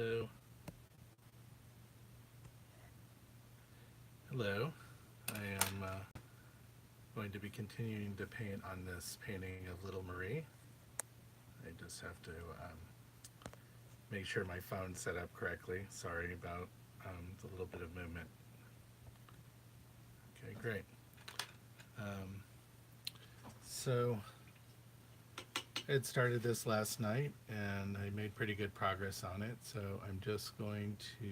Hello. Hello. I am going to be continuing to paint on this painting of Little Marie. I just have to make sure my phone's set up correctly. Sorry about the little bit of movement. Okay, great. Um, so I had started this last night and I made pretty good progress on it. So I'm just going to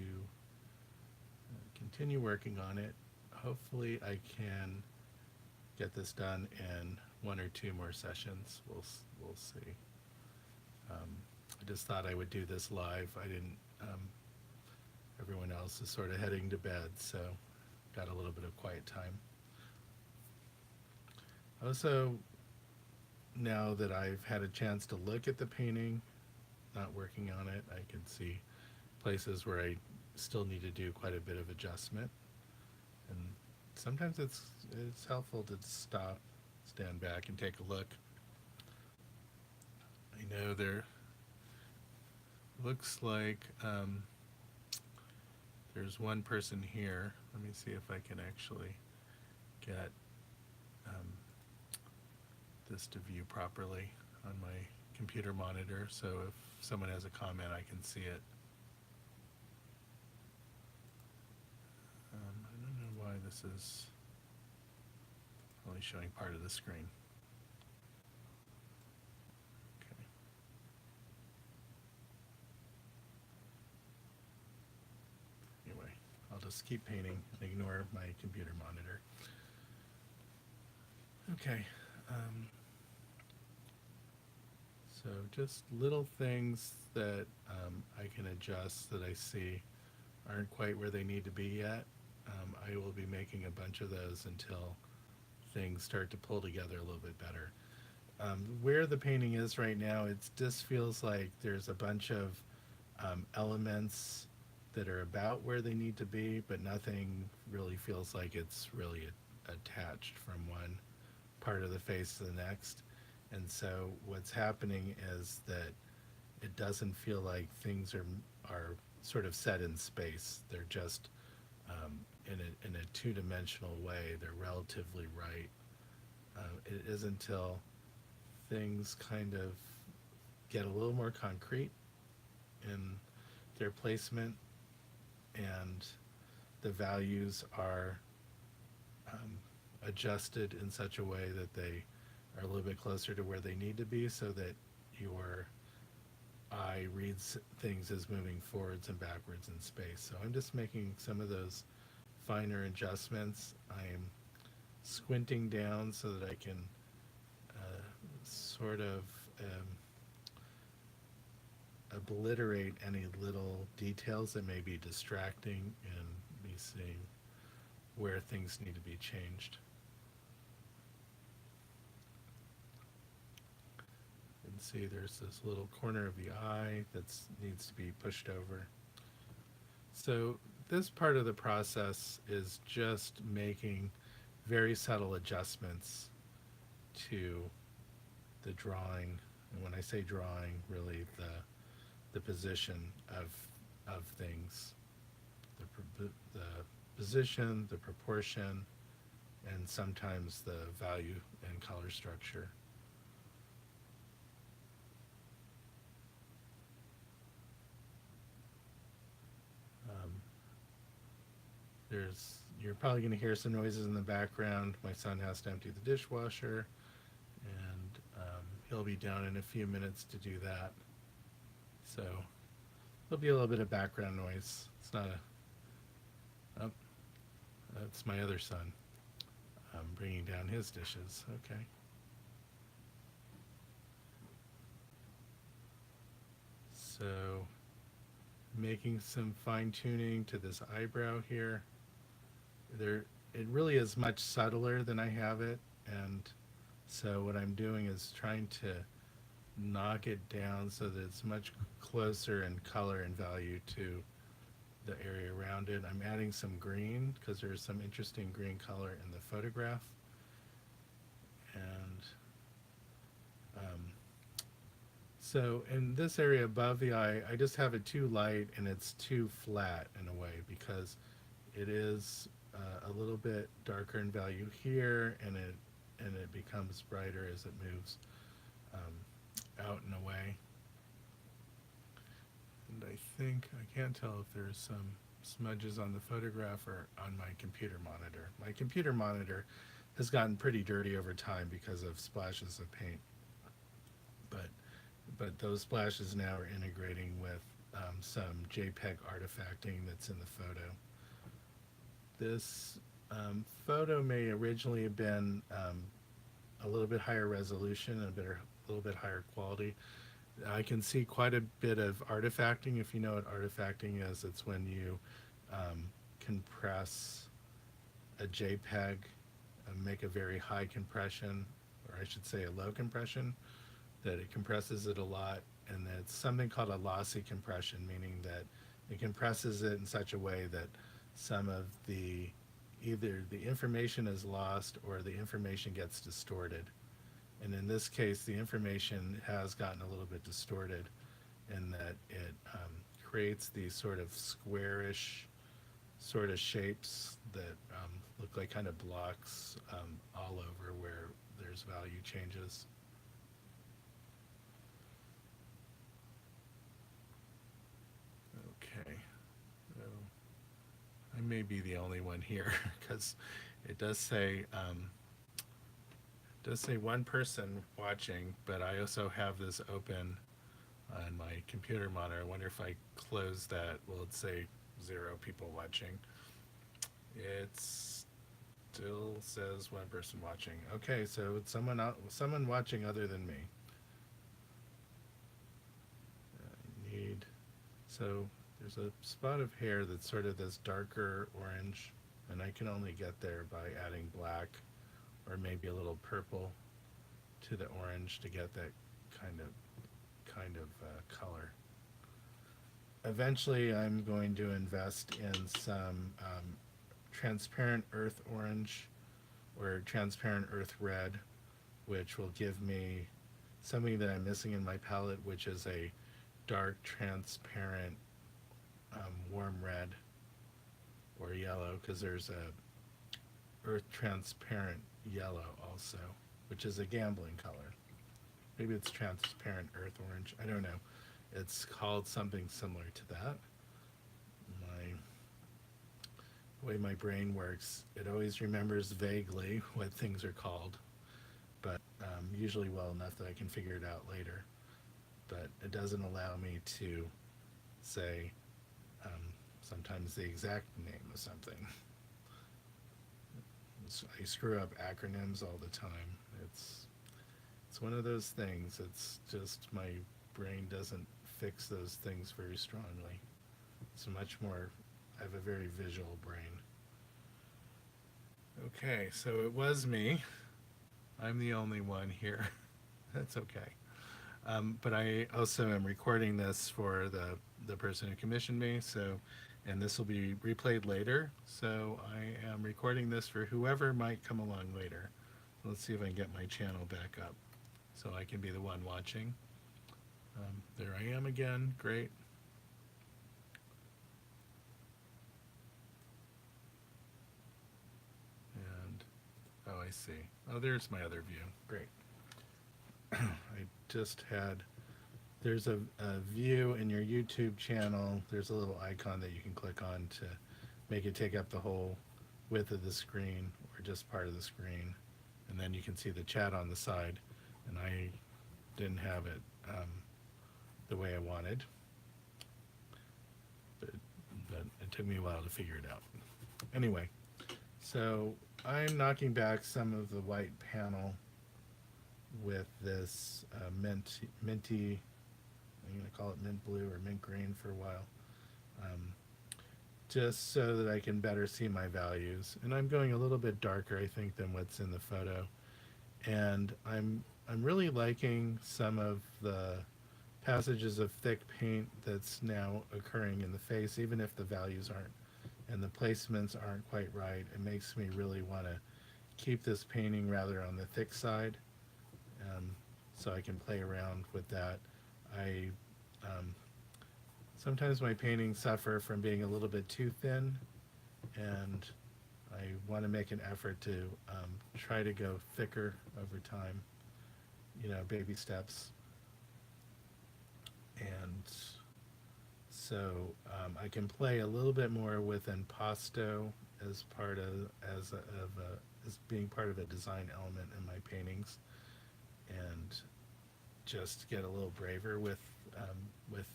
continue working on it. Hopefully I can get this done in one or two more sessions. We'll see. I just thought I would do this live. I didn't. Everyone else is sort of heading to bed, so got a little bit of quiet time. Also, now that I've had a chance to look at the painting, not working on it, I can see places where I still need to do quite a bit of adjustment. And sometimes it's helpful to stop, stand back, and take a look. I know there looks like there's one person here. Let me see if I can actually get this to view properly on my computer monitor, so if someone has a comment I can see it. I don't know why this is only showing part of the screen. Okay. Anyway, I'll just keep painting and ignore my computer monitor. Okay. So just little things that I can adjust that I see aren't quite where they need to be yet. I will be making a bunch of those until things start to pull together a little bit better. Where the painting is right now, it just feels like there's a bunch of elements that are about where they need to be, but nothing really feels like it's really attached from one part of the face to the next. And so what's happening is that it doesn't feel like things are sort of set in space. They're just in a two-dimensional way. They're relatively right. It isn't until things kind of get a little more concrete in their placement and the values are adjusted in such a way that they are a little bit closer to where they need to be, so that your eye reads things as moving forwards and backwards in space. So I'm just making some of those finer adjustments. I am squinting down so that I can sort of obliterate any little details that may be distracting and me seeing where things need to be changed. You can see there's this little corner of the eye that needs to be pushed over. So this part of the process is just making very subtle adjustments to the drawing. And when I say drawing, really the position of things, the position, the proportion, and sometimes the value and color structure. You're probably going to hear some noises in the background. My son has to empty the dishwasher, and he'll be down in a few minutes to do that. So there'll be a little bit of background noise. It's not a... Oh, that's my other son. I'm bringing down his dishes. Okay. So making some fine tuning to this eyebrow here. It really is much subtler than I have it, and so what I'm doing is trying to knock it down so that it's much closer in color and value to the area around it. I'm adding some green because there's some interesting green color in the photograph, and So in this area above the eye, I just have it too light and it's too flat in a way because it is a little bit darker in value here, and it becomes brighter as it moves out and away. And I think I can't tell if there's some smudges on the photograph or on my computer monitor. My computer monitor has gotten pretty dirty over time because of splashes of paint, but those splashes now are integrating with some JPEG artifacting that's in the photo. This photo may originally have been a little bit higher resolution and a little bit higher quality. I can see quite a bit of artifacting. If you know what artifacting is, it's when you compress a JPEG, make a very high compression, or I should say a low compression, that it compresses it a lot, and it's something called a lossy compression, meaning that it compresses it in such a way that some of the either the information is lost or the information gets distorted. And in this case, the information has gotten a little bit distorted in that it creates these sort of squarish sort of shapes that look like kind of blocks all over where there's value changes. Okay, so I may be the only one here because it does say one person watching, but I also have this open on my computer monitor. I wonder if I close that, will it say 0 people watching? It still says one person watching. Okay, so it's someone watching other than me. I need, so there's a spot of hair that's sort of this darker orange, and I can only get there by adding black or maybe a little purple to the orange to get that kind of color. Eventually, I'm going to invest in some transparent earth orange or transparent earth red, which will give me something that I'm missing in my palette, which is a dark transparent warm red or yellow, because there's a earth transparent yellow also, which is a gambling color. Maybe it's transparent earth orange. I don't know. It's called something similar to that. The way my brain works, it always remembers vaguely what things are called, but usually well enough that I can figure it out later. But it doesn't allow me to say sometimes the exact name of something. I screw up acronyms all the time. It's one of those things. It's just my brain doesn't fix those things very strongly. It's much more, I have a very visual brain. Okay, so it was me. I'm the only one here. That's okay. But I also am recording this for the person who commissioned me, so, and this will be replayed later. So I am recording this for whoever might come along later. Let's see if I can get my channel back up so I can be the one watching. There I am again. Great. And, oh, I see. Oh, there's my other view. Great. I just had, there's a view in your YouTube channel. There's a little icon that you can click on to make it take up the whole width of the screen or just part of the screen. And then you can see the chat on the side. And I didn't have it the way I wanted. But it took me a while to figure it out. Anyway, so I'm knocking back some of the white panel with this minty, I'm going to call it mint blue or mint green for a while, just so that I can better see my values. And I'm going a little bit darker, I think, than what's in the photo. And I'm really liking some of the passages of thick paint that's now occurring in the face, even if the values aren't and the placements aren't quite right. It makes me really want to keep this painting rather on the thick side, so I can play around with that. I um, sometimes my paintings suffer from being a little bit too thin, and I want to make an effort to try to go thicker over time, baby steps. And so I can play a little bit more with impasto as part as being part of a design element in my paintings, and just get a little braver with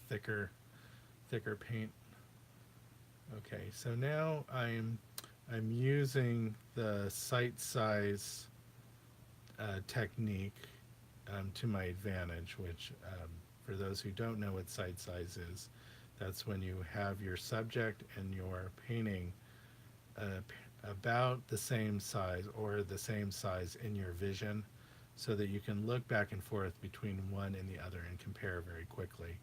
thicker paint. Okay, so now I'm using the sight size technique to my advantage, which for those who don't know what sight size is, that's when you have your subject and your painting about the same size or the same size in your vision, so that you can look back and forth between one and the other and compare very quickly.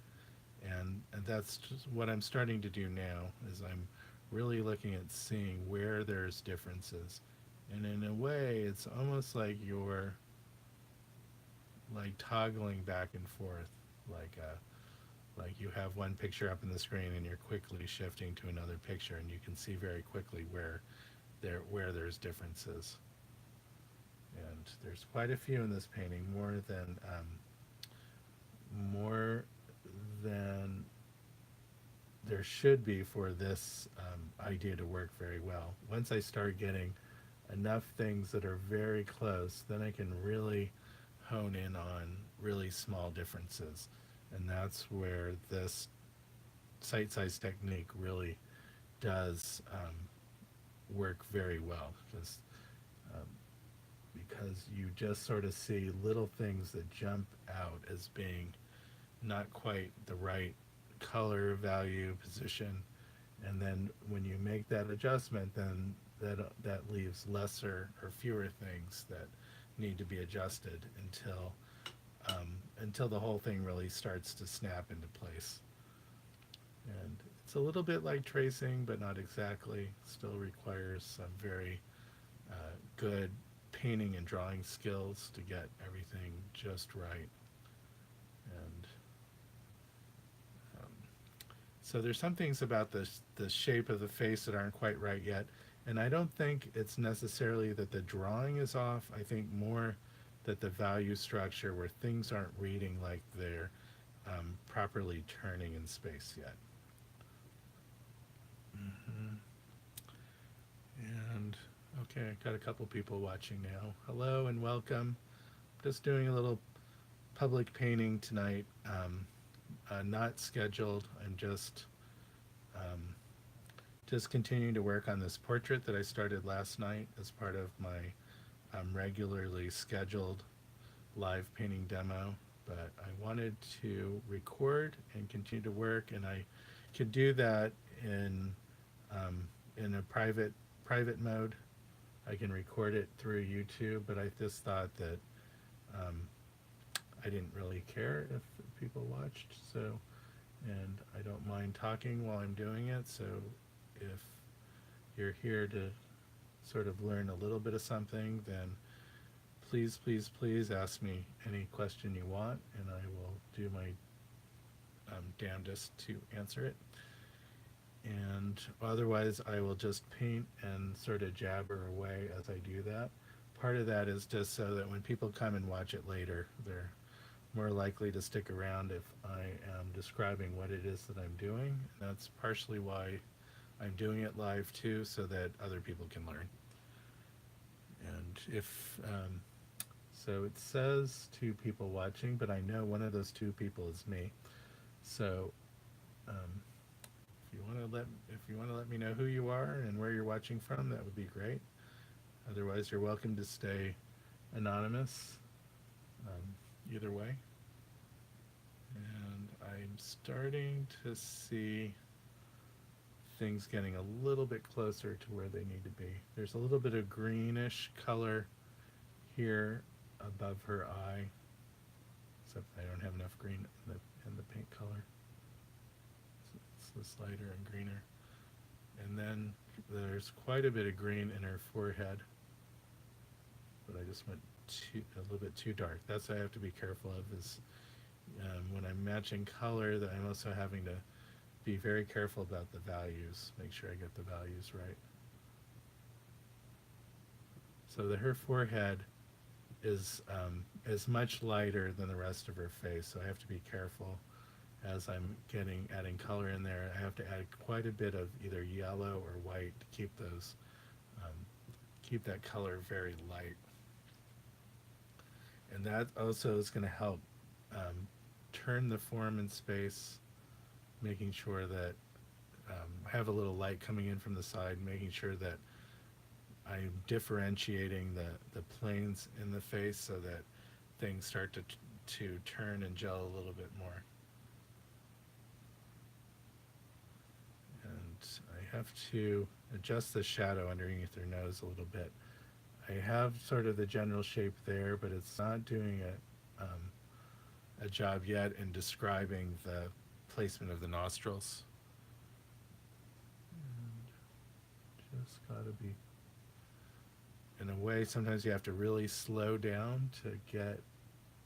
And that's just what I'm starting to do now, is I'm really looking at seeing where there's differences. And in a way, it's almost like you're like toggling back and forth, like like you have one picture up in the screen and you're quickly shifting to another picture, and you can see very quickly where there's differences. And there's quite a few in this painting, more than there should be for this idea to work very well. Once I start getting enough things that are very close, then I can really hone in on really small differences. And that's where this sight size technique really does work very well, um, because you just sort of see little things that jump out as being not quite the right color, value, position, and then when you make that adjustment, then that leaves lesser or fewer things that need to be adjusted until the whole thing really starts to snap into place. And it's a little bit like tracing, but not exactly. Still requires some very good painting and drawing skills to get everything just right. And so there's some things about the shape of the face that aren't quite right yet. And I don't think it's necessarily that the drawing is off. I think more that the value structure, where things aren't reading like they're properly turning in space yet. Hmm. And okay, I got a couple people watching now. Hello and welcome. Just doing a little public painting tonight. Not scheduled. I'm um, just continuing to work on this portrait that I started last night as part of my regularly scheduled live painting demo. But I wanted to record and continue to work, and I could do that um, in a private mode. I can record it through YouTube, but I just thought that um, I didn't really care if people watched. So, and I don't mind talking while I'm doing it. So, if you're here to sort of learn a little bit of something, then please, please, please ask me any question you want, and I will do my damnedest to answer it. And otherwise, I will just paint and sort of jabber away as I do that. Part of that is just so that when people come and watch it later, they're more likely to stick around if I am describing what it is that I'm doing. And that's partially why I'm doing it live too, so that other people can learn. And if so, it says two people watching, but I know one of those two people is me. So um, if you want to let me know who you are and where you're watching from, that would be great. Otherwise, you're welcome to stay anonymous. Either way. And I'm starting to see things getting a little bit closer to where they need to be. There's a little bit of greenish color here above her eye, except I don't have enough green in the paint color. So it's this lighter and greener. And then there's quite a bit of green in her forehead, but I just went a little bit too dark. That's what I have to be careful of, is when I'm matching color, that I'm also having to be very careful about the values, make sure I get the values right. So that her forehead is much lighter than the rest of her face, so I have to be careful as I'm adding color in there. I have to add quite a bit of either yellow or white to um, keep that color very light, and that also is going to help um, turn the form in space, making sure that I have a little light coming in from the side, making sure that I'm differentiating the planes in the face so that things start to turn and gel a little bit more. And I have to adjust the shadow underneath her nose a little bit. I have sort of the general shape there, but it's not doing a job yet in describing the placement of the nostrils. And just gotta be, in a way, sometimes you have to really slow down to get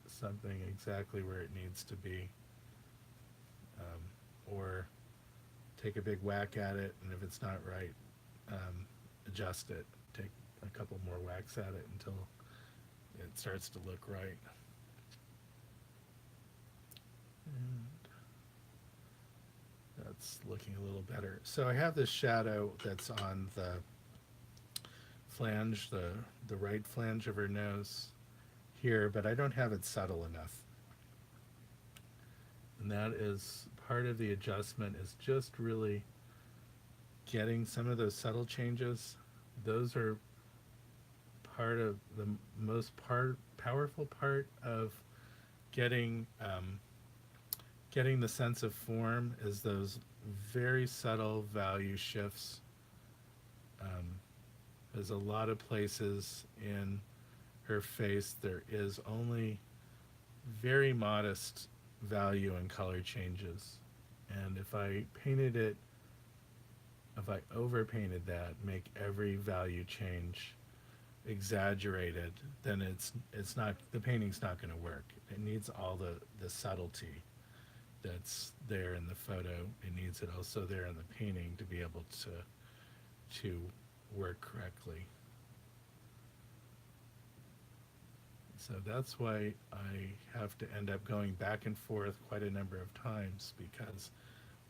something exactly where it needs to be, or take a big whack at it, and if it's not right, adjust it. Take a couple more whacks at it until it starts to look right. And that's looking a little better. So I have this shadow that's on the flange, the right flange of her nose here, but I don't have it subtle enough. And that is part of the adjustment, is just really getting some of those subtle changes. Those are part of the powerful part of getting getting the sense of form, is those very subtle value shifts. Um, there's a lot of places in her face there is only very modest value and color changes. And if I overpainted that, make every value change exaggerated, then it's not, the painting's not going to work. It needs all the subtlety that's there in the photo. It needs it also there in the painting to be able to work correctly. So that's why I have to end up going back and forth quite a number of times, because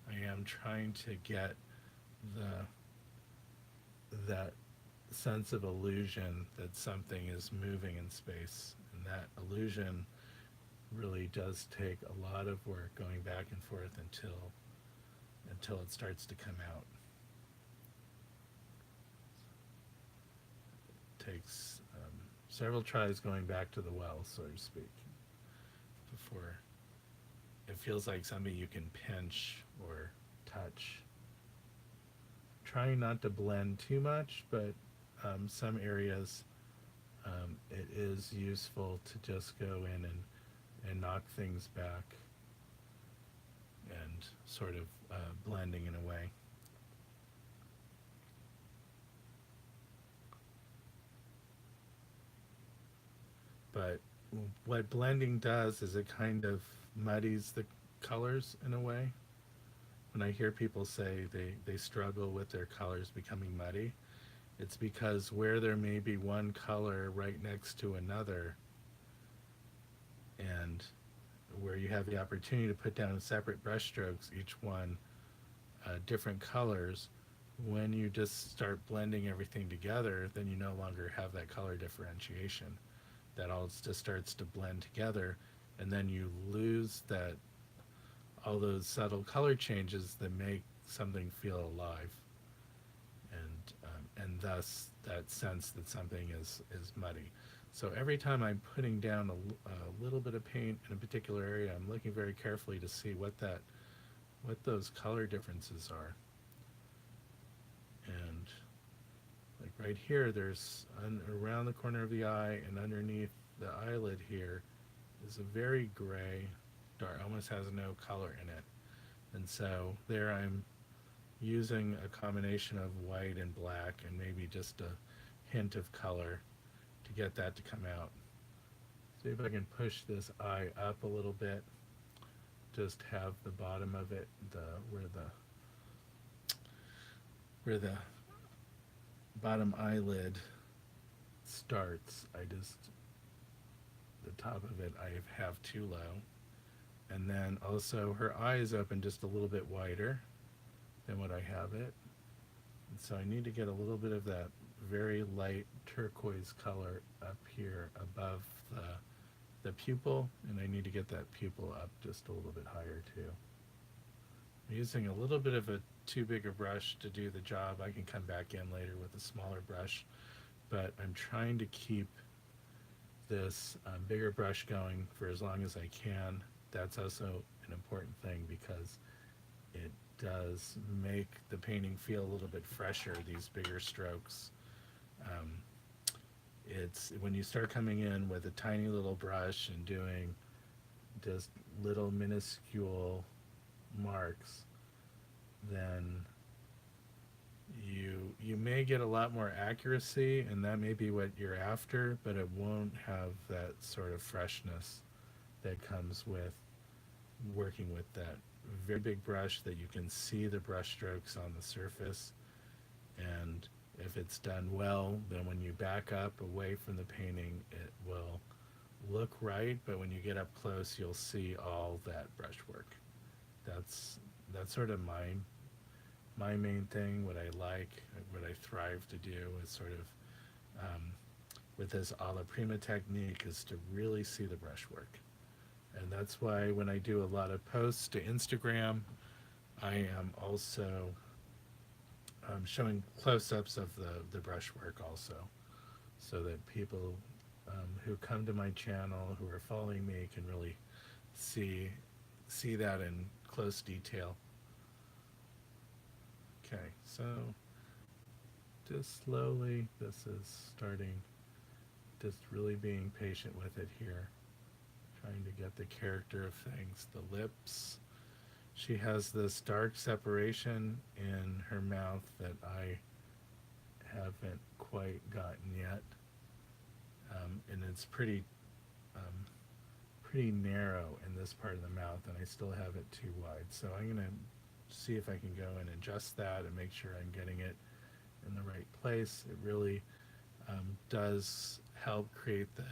I am trying to get the that sense of illusion that something is moving in space, and that illusion really does take a lot of work going back and forth until it starts to come out. It takes several tries going back to the well, so to speak, before it feels like something you can pinch or touch. Trying not to blend too much, but some areas it is useful to just go in and knock things back and sort of blending in a way. But what blending does is it kind of muddies the colors in a way. When I hear people say they struggle with their colors becoming muddy, it's because where there may be one color right next to another, and where you have the opportunity to put down separate brush strokes, each one different colors, when you just start blending everything together, then you no longer have that color differentiation. That all just starts to blend together, and then you lose that, all those subtle color changes that make something feel alive, and thus that sense that something is muddy. So every time I'm putting down a little bit of paint in a particular area, I'm looking very carefully to see what those color differences are. And like right here, there's around the corner of the eye and underneath the eyelid here is a very gray, dark, almost has no color in it. And so there I'm using a combination of white and black and maybe just a hint of color to get that to come out. See if I can push this eye up a little bit. just have the bottom of it, where the bottom eyelid starts, I just, the top of it I have too low. And then also her eye is open just a little bit wider than what I have it. And so I need to get a little bit of that very light turquoise color up here above the pupil, and I need to get that pupil up just a little bit higher too. I'm using a little bit of a too big a brush to do the job. I can come back in later with a smaller brush, but I'm trying to keep this bigger brush going for as long as I can. That's also an important thing because it does make the painting feel a little bit fresher, these bigger strokes. Um, it's when you start coming in with a tiny little brush and doing just little minuscule marks, then you may get a lot more accuracy, and that may be what you're after, but it won't have that sort of freshness that comes with working with that very big brush that you can see the brush strokes on the surface. And if it's done well, then when you back up away from the painting, it will look right, but when you get up close, you'll see all that brushwork. That's sort of my main thing. What I like, what I thrive to do is sort of with this alla prima technique is to really see the brushwork. And that's why when I do a lot of posts to Instagram, I am also showing close-ups of the brushwork also, so that people who come to my channel, who are following me, can really see that in close detail. Okay, so just slowly, this is starting, just really being patient with it here, trying to get the character of things. The lips, she has this dark separation in her mouth that I haven't quite gotten yet, and it's pretty narrow in this part of the mouth, and I still have it too wide. So I'm going to see if I can go and adjust that and make sure I'm getting it in the right place. It really does help create the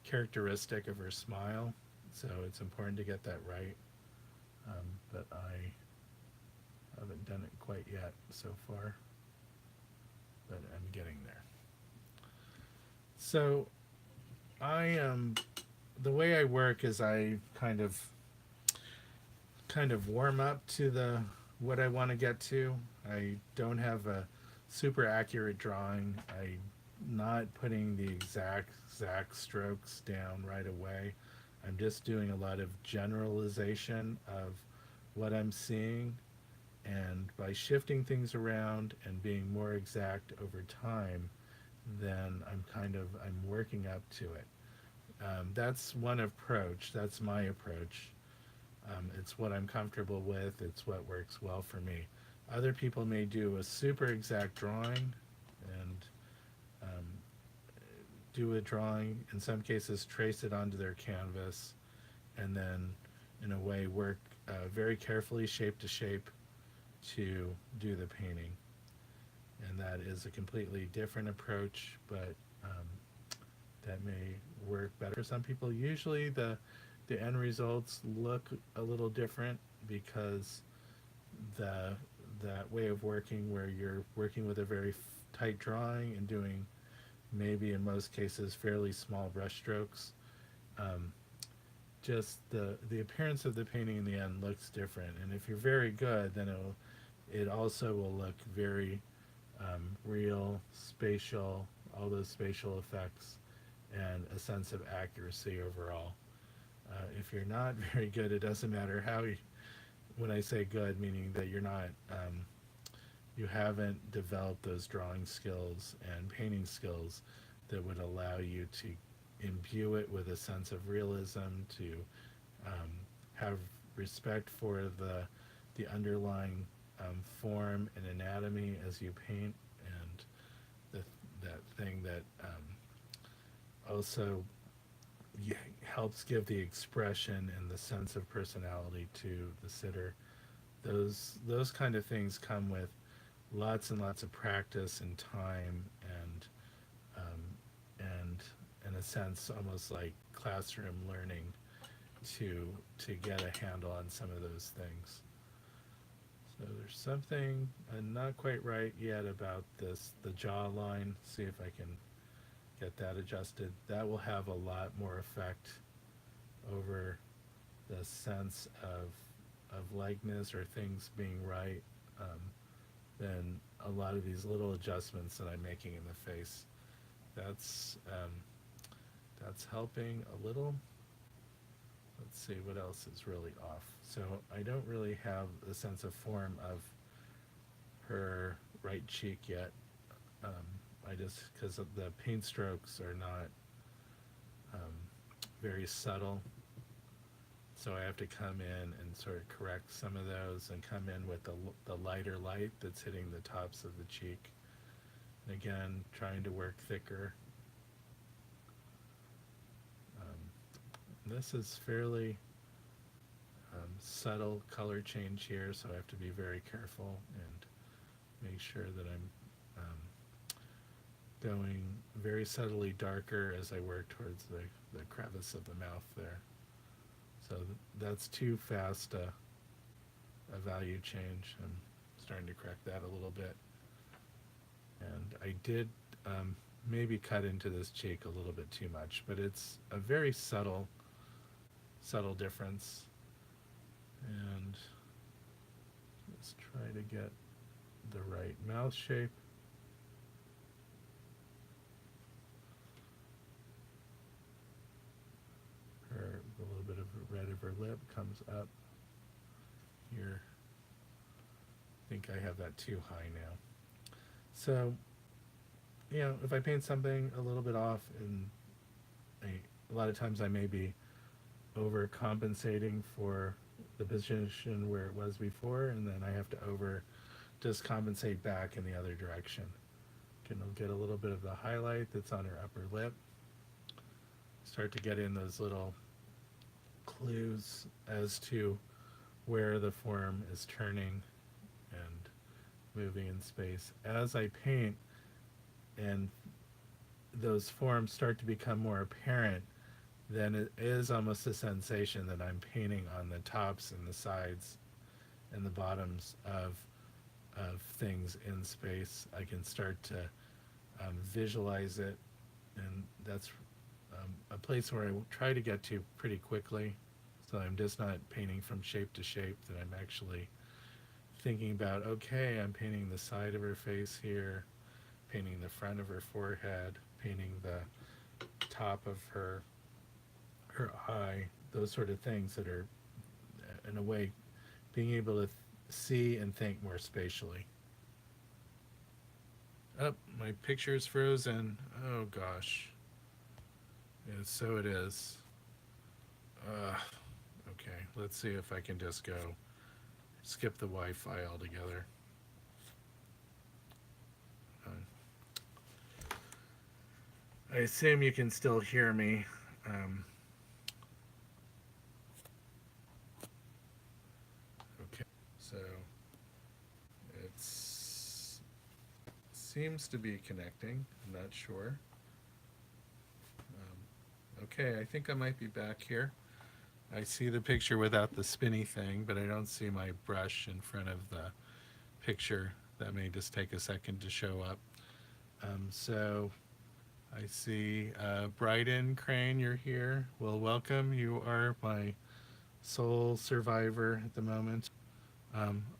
characteristic of her smile, so it's important to get that right, but I haven't done it quite yet so far, but I'm getting there. So the way I work is I kind of warm up to the what I want to get to. I don't have a super accurate drawing. I'm not putting the exact strokes down right away. I'm just doing a lot of generalization of what I'm seeing, and by shifting things around and being more exact over time, then I'm working up to it. That's one approach. That's my approach. It's what I'm comfortable with. It's what works well for me. Other people may do a super exact drawing and do a drawing, in some cases trace it onto their canvas, and then in a way work very carefully shape to shape to do the painting. And that is a completely different approach, but that may work better for some people. Usually the end results look a little different because that way of working where you're working with a very tight drawing and doing maybe in most cases fairly small brush strokes, just the appearance of the painting in the end looks different. And if you're very good, then it also will look very real, spatial, all those spatial effects, and a sense of accuracy overall. If you're not very good, it doesn't matter how you, when I say good, meaning that you're not, you haven't developed those drawing skills and painting skills that would allow you to imbue it with a sense of realism, to have respect for the underlying form and anatomy as you paint, and that thing that also helps give the expression and the sense of personality to the sitter. Those kind of things come with lots and lots of practice and time um, and in a sense almost like classroom learning to get a handle on some of those things. So there's something not quite right yet about this, the jawline. See if I can get that adjusted. That will have a lot more effect over the sense of likeness or things being right than a lot of these little adjustments that I'm making in the face. That's um, that's helping a little. Let's see what else is really off. So I don't really have a sense of form of her right cheek yet. Um, I just, because of the paint strokes are not um, very subtle, so I have to come in and sort of correct some of those and come in with the lighter light that's hitting the tops of the cheek. And again, trying to work thicker. This is fairly subtle color change here, so I have to be very careful and make sure that I'm going very subtly darker as I work towards the crevice of the mouth there. So that's too fast a value change. I'm starting to correct that a little bit. And I did maybe cut into this cheek a little bit too much, but it's a very subtle difference. And let's try to get the right mouth shape. A little bit of red of her lip comes up here. I think I have that too high now. So, if I paint something a little bit off, and a lot of times I may be overcompensating for the position where it was before, and then I have to just compensate back in the other direction. Can get a little bit of the highlight that's on her upper lip. Start to get in those little clues as to where the form is turning and moving in space. As I paint and those forms start to become more apparent, then it is almost a sensation that I'm painting on the tops and the sides and the bottoms of things in space. I can start to visualize it, and that's a place where I try to get to pretty quickly. So I'm just not painting from shape to shape, that I'm actually thinking about, okay, I'm painting the side of her face here, painting the front of her forehead, painting the top of her eye, those sort of things that are, in a way, being able to see and think more spatially. Oh, my picture is frozen. Oh gosh. And so it is. Okay, let's see if I can just go skip the Wi-Fi altogether. I assume you can still hear me. Okay, so it seems to be connecting. I'm not sure. Okay, I think I might be back here. I see the picture without the spinny thing, but I don't see my brush in front of the picture. That may just take a second to show up. So I see Bryden Crane, you're here. Well, welcome. You are my sole survivor at the moment.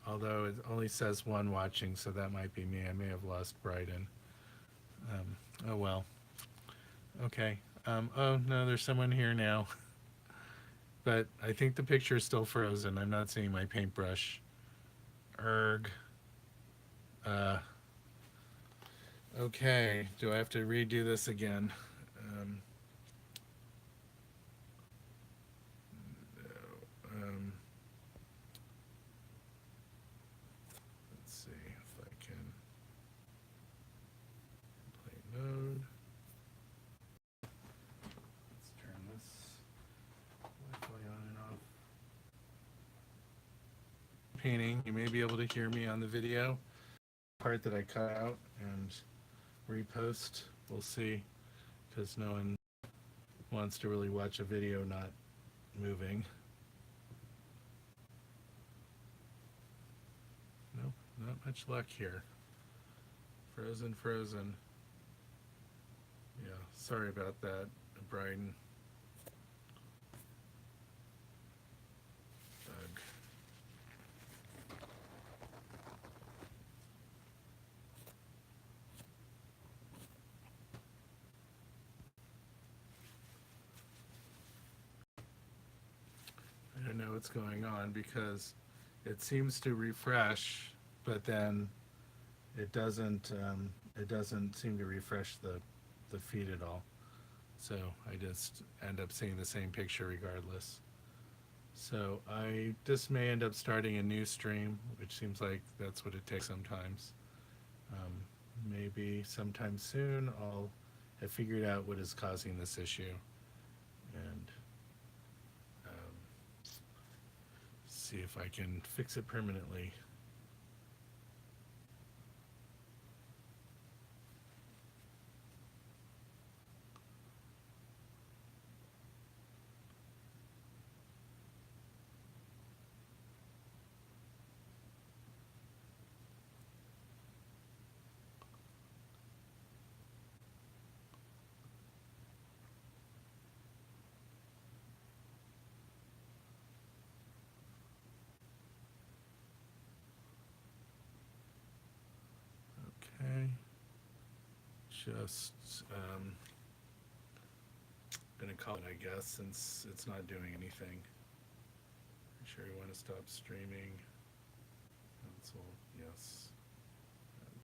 Although it only says one watching, so that might be me. I may have lost Bryden. Oh well. Okay. Oh no, there's someone here now. But I think the picture is still frozen. I'm not seeing my paintbrush. Erg. Okay. Do I have to redo this again? No. Let's see if I can play mode. Let's turn this painting. You may be able to hear me on the video. Part that I cut out and repost, we'll see, because no one wants to really watch a video not moving. Nope, not much luck here. Frozen, frozen. Yeah, sorry about that, Brian. Bug. I don't know what's going on because it seems to refresh, but then it doesn't seem to refresh the feed at all. So I just end up seeing the same picture regardless. So I just may end up starting a new stream, which seems like that's what it takes sometimes. Maybe sometime soon I'll have figured out what is causing this issue and see if I can fix it permanently. Okay, just gonna call it, I guess, since it's not doing anything. I'm sure you want to stop streaming.